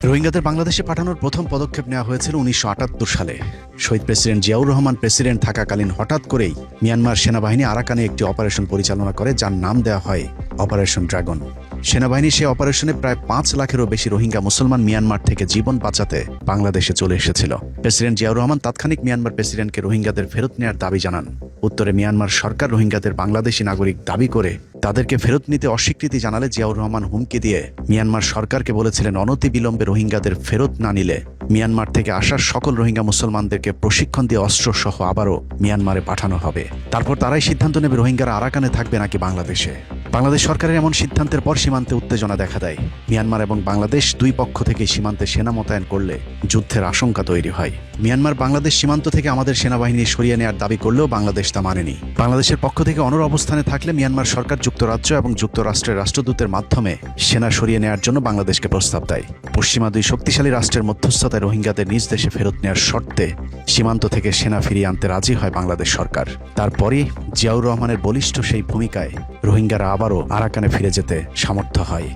রোহিঙ্গাদের বাংলাদেশে পাঠানোর প্রথম পদক্ষেপ নেওয়া হয়েছিল ১৯৭৮ সালে। শহীদ প্রেসিডেন্ট জিয়াউর রহমান প্রেসিডেন্ট থাকাকালীন হঠাৎ করেই মিয়ানমার সেনাবাহিনী আরাকানে একটি অপারেশন পরিচালনা করে, যার নাম দেওয়া হয় অপারেশন ড্রাগন। সেনাবাহিনী সে অপারেশনে প্রায় ৫ লাখেরও বেশি রোহিঙ্গা মুসলমান মিয়ানমার থেকে জীবন বাঁচাতে বাংলাদেশে চলে এসেছিল। প্রেসিডেন্ট জিয়াউর রহমান তাৎক্ষণিক মিয়ানমার প্রেসিডেন্টকে রোহিঙ্গাদের ফেরত নেওয়ার দাবি জানান। উত্তরে মিয়ানমার সরকার রোহিঙ্গাদের বাংলাদেশি নাগরিক দাবি করে তাদেরকে ফেরত নিতে অস্বীকৃতি জানালে জিয়াউর রহমান হুমকি দিয়ে মিয়ানমার সরকারকে বলেছিলেন, অনতিবিলম্বে রোহিঙ্গাদের ফেরত না নিলে মিয়ানমার থেকে আসার সকল রোহিঙ্গা মুসলমানদেরকে প্রশিক্ষণ দিয়ে অস্ত্রসহ আবারও মিয়ানমারে পাঠানো হবে। তারপর তারাই সিদ্ধান্ত নেবে রোহিঙ্গারা আরাকানে থাকবে নাকি বাংলাদেশে। বাংলাদেশ সরকারের এমন সিদ্ধান্তের পর সীমান্তে উত্তেজনা দেখা দেয়। মিয়ানমার এবং বাংলাদেশ দুই পক্ষ থেকে সীমান্তে সেনা মোতায়েন করলে যুদ্ধের আশঙ্কা তৈরি হয়। মিয়ানমার বাংলাদেশ সীমান্ত থেকে আমাদের সেনাবাহিনী সরিয়ে নেওয়ার দাবি করলেও বাংলাদেশ তা মানেনি। বাংলাদেশের পক্ষ থেকে অনড় অবস্থানে থাকলে মিয়ানমার সরকার যুক্তরাজ্য এবং যুক্তরাষ্ট্রের রাষ্ট্রদূতের মাধ্যমে সেনা সরিয়ে নেওয়ার জন্য বাংলাদেশকে প্রস্তাব দেয়। পশ্চিমা দুই শক্তিশালী রাষ্ট্রের মধ্যস্থতায় রোহিঙ্গাদের নিজ দেশে ফেরত নেওয়ার শর্তে সীমান্ত থেকে সেনা ফিরিয়ে আনতে রাজি হয় বাংলাদেশ সরকার। তারপরে জিয়াউর রহমানের বলিষ্ঠ সেই ভূমিকায় রোহিঙ্গারা আবারও আরাকানে ফিরে যেতে সামর্থ্য হয়।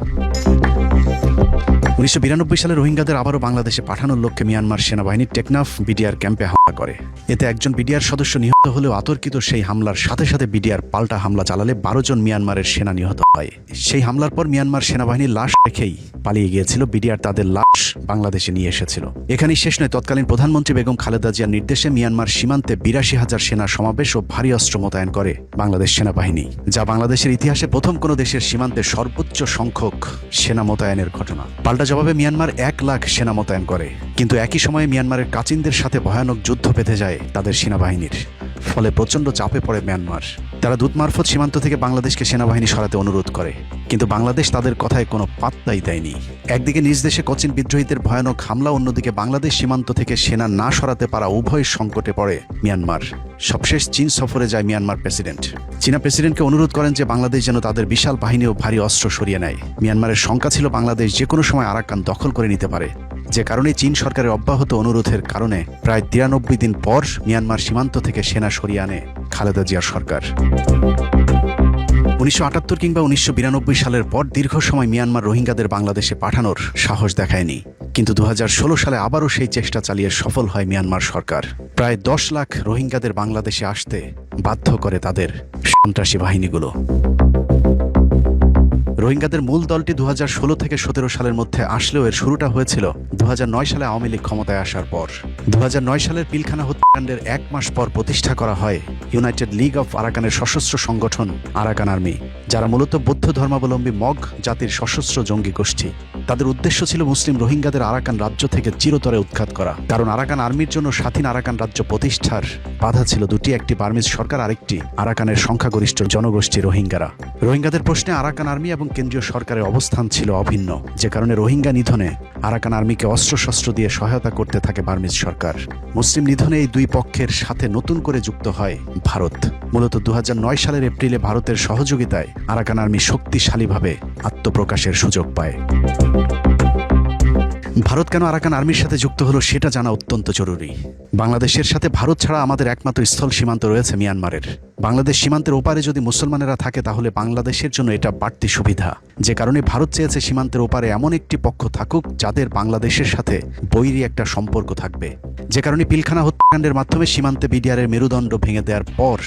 ১৯৯২ সালে রোহিঙ্গাদের আবারও বাংলাদেশে পাঠানোর লক্ষ্যে মিয়ানমার সেনাবাহিনী টেকনাফ বিডিআর ক্যাম্পে হামলা করে। এতে একজন বিডিআর সদস্য নিহত হলেও আতর্কিত সেই হামলার সাথে সাথে বিডিআর পাল্টা হামলা চালালে ১২ জন মিয়ানমারের সেনা নিহত হয়। সেই হামলার পর মিয়ানমার সেনাবাহিনীর লাশ রেখেই পালিয়ে গিয়েছিল। বিডিআর তাদের লাশ বাংলাদেশে নিয়ে এসেছিল। এখানেই শেষ নয়, তৎকালীন প্রধানমন্ত্রী বেগম খালেদা জিয়ার নির্দেশে মিয়ানমার সীমান্তে ৮২,০০০ সেনা সমাবেশ ও ভারী অস্ত্র মোতায়েন করে বাংলাদেশ সেনাবাহিনী, যা বাংলাদেশের ইতিহাসে প্রথম কোনো দেশের সীমান্তে সর্বোচ্চ সংখ্যক সেনা মোতায়েনের ঘটনা। পাল্টা জবাবে মিয়ানমার ১ লাখ সেনা মোতায়েন করে, কিন্তু একই সময়ে মিয়ানমারের কাচিনদের সাথে ভয়ানক যুদ্ধ বেঁধে যায় তাদের সেনাবাহিনীর। ফলে প্রচণ্ড চাপে পড়ে মিয়ানমার। তারা দূত মারফত সীমান্ত থেকে বাংলাদেশকে সেনাবাহিনী সরাতে অনুরোধ করে, কিন্তু বাংলাদেশ তাদের কথায় কোনো পাত্তাই দেয়নি। একদিকে নিজ দেশে কোচিন বিদ্রোহীদের ভয়ানক হামলা, অন্যদিকে বাংলাদেশ সীমান্ত থেকে সেনা না সরাতে পারা, উভয় সংকটে পড়ে মিয়ানমার। সবশেষ চীন সফরে যায় মিয়ানমার প্রেসিডেন্ট। চীনা প্রেসিডেন্টকে অনুরোধ করেন যে বাংলাদেশ যেন তাদের বিশাল বাহিনী ও ভারী অস্ত্র সরিয়ে নেয়। মিয়ানমারের শঙ্কা ছিল বাংলাদেশ যে কোনো সময় আরাকান দখল করে নিতে পারে, যে কারণে চীন সরকারের অব্যাহত অনুরোধের কারণে প্রায় ৯৩ দিন পর মিয়ানমার সীমান্ত থেকে সেনা সরিয়ে আনে খালেদা জিয়ার সরকার। ১৯৭৮ কিংবা ১৯৯২ সালের পর দীর্ঘ সময় মিয়ানমার রোহিঙ্গাদের বাংলাদেশে পাঠানোর সাহস দেখায়নি, কিন্তু ২০১৬ সালে আবারও সেই চেষ্টা চালিয়ে সফল হয় মিয়ানমার সরকার। প্রায় ১০ লাখ রোহিঙ্গাদের বাংলাদেশে আসতে বাধ্য করে তাদের সন্ত্রাসী বাহিনীগুলো। রোহিঙ্গাদের মূল দলটি ২০১৬ থেকে ১৭ সালের মধ্যে আসলেও এর শুরুটা হয়েছিল ২০০৯ সালে আওয়ামী লীগ ক্ষমতায় আসার পর। ২০০৯ সালের পিলখানা হত্যাকাণ্ডের ১ মাস পর প্রতিষ্ঠা করা হয় ইউনাইটেড লিগ অফ আরাকানের সশস্ত্র সংগঠন আরাকান আর্মি, যারা মূলত বৌদ্ধ ধর্মাবলম্বী মগ জাতির সশস্ত্র জঙ্গি গোষ্ঠী। তাদের উদ্দেশ্য ছিল মুসলিম রোহিঙ্গাদের আরাকান রাজ্য থেকে চিরতরে উৎখাত করা, কারণ আরাকান আর্মির জন্য স্বাধীন আরাকান রাজ্য প্রতিষ্ঠার বাধা ছিল দুটি, একটি বার্মিজ সরকার, আরেকটি আরাকানের সংখ্যাগরিষ্ঠ জনগোষ্ঠী রোহিঙ্গারা। রোহিঙ্গাদের প্রশ্নে আরাকান আর্মি এবং কেন্দ্রীয় সরকারের অবস্থান ছিল অভিন্ন, যে কারণে রোহিঙ্গা নিধনে আরাকান আর্মিকে অস্ত্রশস্ত্র দিয়ে সহায়তা করতে থাকে বার্মিজ সরকার। মুসলিম নিধনে এই দুই পক্ষের সাথে নতুন করে যুক্ত হয় ভারত। মূলত ২০০৯ সালের এপ্রিলে ভারতের সহযোগিতায় আরাকান আর্মি শক্তিশালীভাবে আত্মপ্রকাশের সুযোগ পায়। ভারত কেন আরাকান আর্মির সাথে যুক্ত হলো সেটা জানা অত্যন্ত জরুরি। বাংলাদেশের সাথে ভারত ছাড়া আমাদের একমাত্র স্থল সীমান্ত রয়েছে মিয়ানমারের। বাংলাদেশ সীমান্তের ওপারে যদি মুসলমানেরা থাকে তাহলে বাংলাদেশের জন্য এটা বাড়তি সুবিধা, যে কারণে ভারত চেয়েছে সীমান্তের ওপারে এমন একটি পক্ষ থাকুক যাদের বাংলাদেশের সাথে বৈরী একটা সম্পর্ক থাকবে। যে কারণে পিলখানা হত্যাকাণ্ডের মাধ্যমে সীমান্তে বিডিআরের মেরুদণ্ড ভেঙে দেওয়ার পর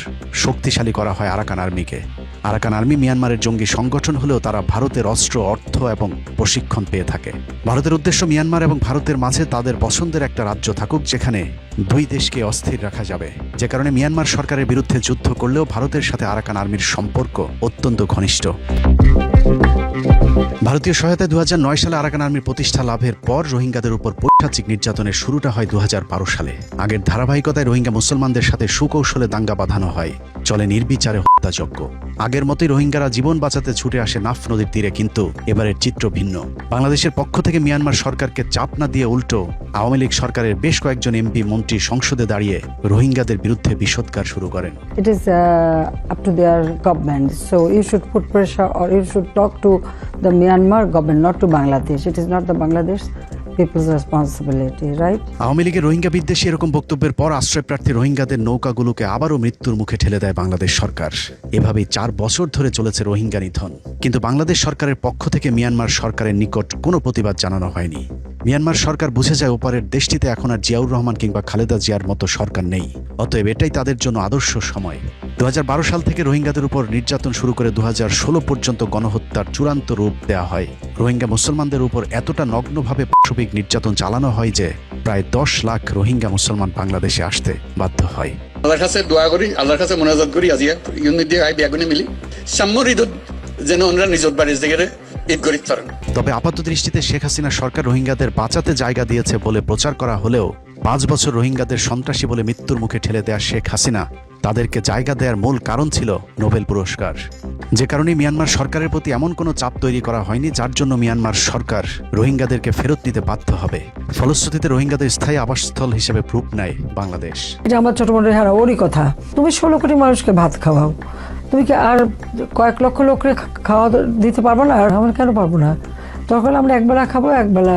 শক্তিশালী করা হয় আরাকান আর্মিকে। আরাকান আর্মি মিয়ানমারের জঙ্গি সংগঠন হলেও তারা ভারতের অস্ত্র, অর্থ এবং প্রশিক্ষণ পেয়ে থাকে। ভারতের উদ্দেশ্য মিয়ানমার এবং ভারতের মাঝে তাদের পছন্দের একটা রাজ্য থাকুক, যেখানে দুই দেশকে অস্থির রাখা যাবে। যে কারণে মিয়ানমার সরকারের বিরুদ্ধে যুদ্ধ করলেও ভারতের সাথে আরাকান আর্মির সম্পর্ক অত্যন্ত ঘনিষ্ঠ। ভারতীয় সহায়তায় ২০০৯ সালে আরাকান আর্মির প্রতিষ্ঠা লাভের পর রোহিঙ্গাদের উপর পৈশাচিক নির্যাতনের শুরুটা হয় ২০১২ সালে। আগের ধারাবাহিকতায় রোহিঙ্গা মুসলমানদের সাথে সুকৌশলে দাঙ্গা বাঁধানো হয়, চলে নির্বিচারে হত্যাযজ্ঞ। আগের মতোই রোহিঙ্গারা জীবন বাঁচাতে ছুটে আসে নাফ নদীর তীরে, কিন্তু এবারের চিত্র ভিন্ন। বাংলাদেশের পক্ষ থেকে মিয়ানমার সরকারকে চাপ না দিয়ে উল্টো আওয়ামী লীগ সরকারের বেশ কয়েকজন এমপি মন্ত্রী সংসদে দাঁড়িয়ে রোহিঙ্গাদের বিরুদ্ধে বিষোদগার শুরু করেন। It is up to their government, so you should put pressure or you should talk to the Myanmar government, not to Bangladesh. It is not the Bangladesh people's responsibility, right? Awami লীগের রোহিঙ্গা বিদ্বেষী এরকম বক্তব্যের পর আশ্রয়প্রার্থী রোহিঙ্গাদের নৌকাগুলোকে আবারও মৃত্যুর মুখে ঠেলে দেয় বাংলাদেশ সরকার। এভাবেই ৪ বছর ধরে চলেছে রোহিঙ্গা নিধন, কিন্তু বাংলাদেশ সরকারের পক্ষ থেকে মিয়ানমার সরকারের নিকট কোনো প্রতিবাদ জানানো হয়নি। মিয়ানমার সরকার বুঝে যায় ওপারের দেশটিতে এখন আর জিয়াউর রহমান কিংবা খালেদা জিয়ার মতো সরকার নেই, অতএব এটাই তাদের জন্য আদর্শ সময়। 2012 সাল থেকে রোহিঙ্গাদের উপর নির্যাতন শুরু করে 2016 পর্যন্ত গণহত্যার চূড়ান্ত রূপ দেওয়া হয়। রোহিঙ্গা মুসলমানদের উপর এতটা নগ্নভাবে পাশবিক নির্যাতন চালানো হয় যে প্রায় 10 লাখ রোহিঙ্গা মুসলমান বাংলাদেশে আসতে বাধ্য হয়। আল্লাহর কাছে দোয়া করি, আল্লাহর কাছে মোনাজাত করি, আজিয়া ইউনিট দিয়ে আই বিয়াগুনি মিলি সাম্যর ঈদ যেন ওনারা নিজত বাড়ির দিকে ঈদ করিত পারেন। তবে আপাত দৃষ্টিতে শেখ হাসিনা সরকার রোহিঙ্গাদের বাঁচাতে জায়গা দিয়েছে বলে প্রচার করা হলেও 5 বছর রোহিঙ্গাদের সন্ত্রাসী বলে মৃত্যুর মুখে ঠেলে দেয়া শেখ হাসিনা তাদেরকে জায়গা দেওয়ার মূল কারণ ছিল নোবেল পুরস্কার, যে কারণে মিয়ানমার সরকারের প্রতি এমন কোনো চাপ তৈরি করা হয়নি যার জন্য মিয়ানমার সরকার রোহিঙ্গাদেরকে ফেরত নিতে বাধ্য হবে। ফলশ্রুতিতে রোহিঙ্গাদের স্থায়ী আবাসস্থল হিসেবে রূপ নেয় বাংলাদেশ। এটা আমার ছোট বোনের হ্যাঁ ওরই কথা। তুমি 16 কোটি মানুষকে ভাত খাওয়াও, তুমি কি আর কয়েক লক্ষ লোককে খাওয়া দিতে পারবো না? আর আমরা কেন পারবো না? তখন আমরা একবেলা খাবো, একবেলা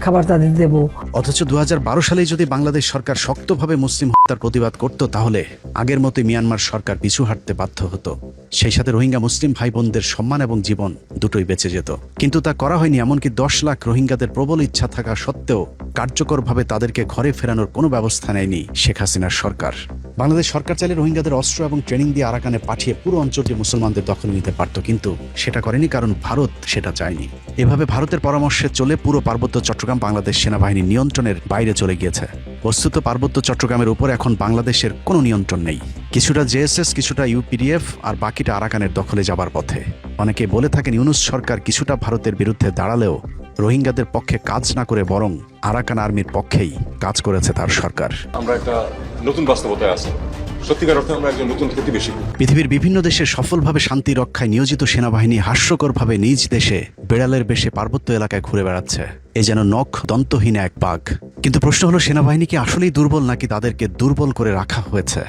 খাবার তাদের দেবো। অথচ 2012 সালেই যদি বাংলাদেশ সরকার শক্তভাবে মুসলিম হত্যার প্রতিবাদ করত তাহলে আগের মতোই মিয়ানমার সরকার পিছু হাঁটতে বাধ্য হতো। সেই সাথে রোহিঙ্গা মুসলিম ভাই বোনদের সম্মান এবং জীবন দুটোই বেঁচে যেত। কিন্তু তা করা হয়নি। এমনকি 10 লাখ রোহিঙ্গাদের প্রবল ইচ্ছা থাকা সত্ত্বেও কার্যকরভাবে তাদেরকে ঘরে ফেরানোর কোনো ব্যবস্থা নেয়নি শেখ হাসিনার সরকার। বাংলাদেশ সরকার চাইলে রোহিঙ্গাদের অস্ত্র এবং ট্রেনিং দিয়ে আরাকানে পাঠিয়ে পুরো অঞ্চলটি মুসলমানদের দখলে নিতে পারত, কিন্তু সেটা করেনি কারণ ভারত সেটা চায়নি। এভাবে ভারতের পরামর্শে চলে পুরো পার্বত্য চট্টগ্রাম বাংলাদেশ সেনাবাহিনীর নিয়ন্ত্রণের বাইরে চলে গিয়েছে। বস্তুত পার্বত্য চট্টগ্রামের উপর এখন বাংলাদেশের কোনো নিয়ন্ত্রণ নেই। কিছুটা জেএসএস, কিছুটা ইউপিডিএফ আর বাকিটা আরাকানের দখলে যাবার পথে। অনেকে বলে থাকেন ইউনূস সরকার কিছুটা ভারতের বিরুদ্ধে দাঁড়ালেও রোহিঙ্গাদের পক্ষে কাজ না করে বরং আরাকান আর্মির পক্ষেই কাজ করেছে তার সরকার। আমরা একটা নতুন বাস্তবতায় আছি। সত্যিকার অর্থে আমরা একজন নতুন প্রতিবেশী। পৃথিবীর বিভিন্ন দেশে সফলভাবে শান্তি রক্ষায় নিয়োজিত সেনাবাহিনী হাস্যকরভাবে নিজ দেশে বেড়ালের বেশে পার্বত্য এলাকায় ঘুরে বেড়াচ্ছে। এ যেন নখ দন্তহীন এক বাঘ। কিন্তু প্রশ্ন হলো, সেনাবাহিনী কি আসলেই দুর্বল নাকি তাদেরকে দুর্বল করে রাখা হয়েছে?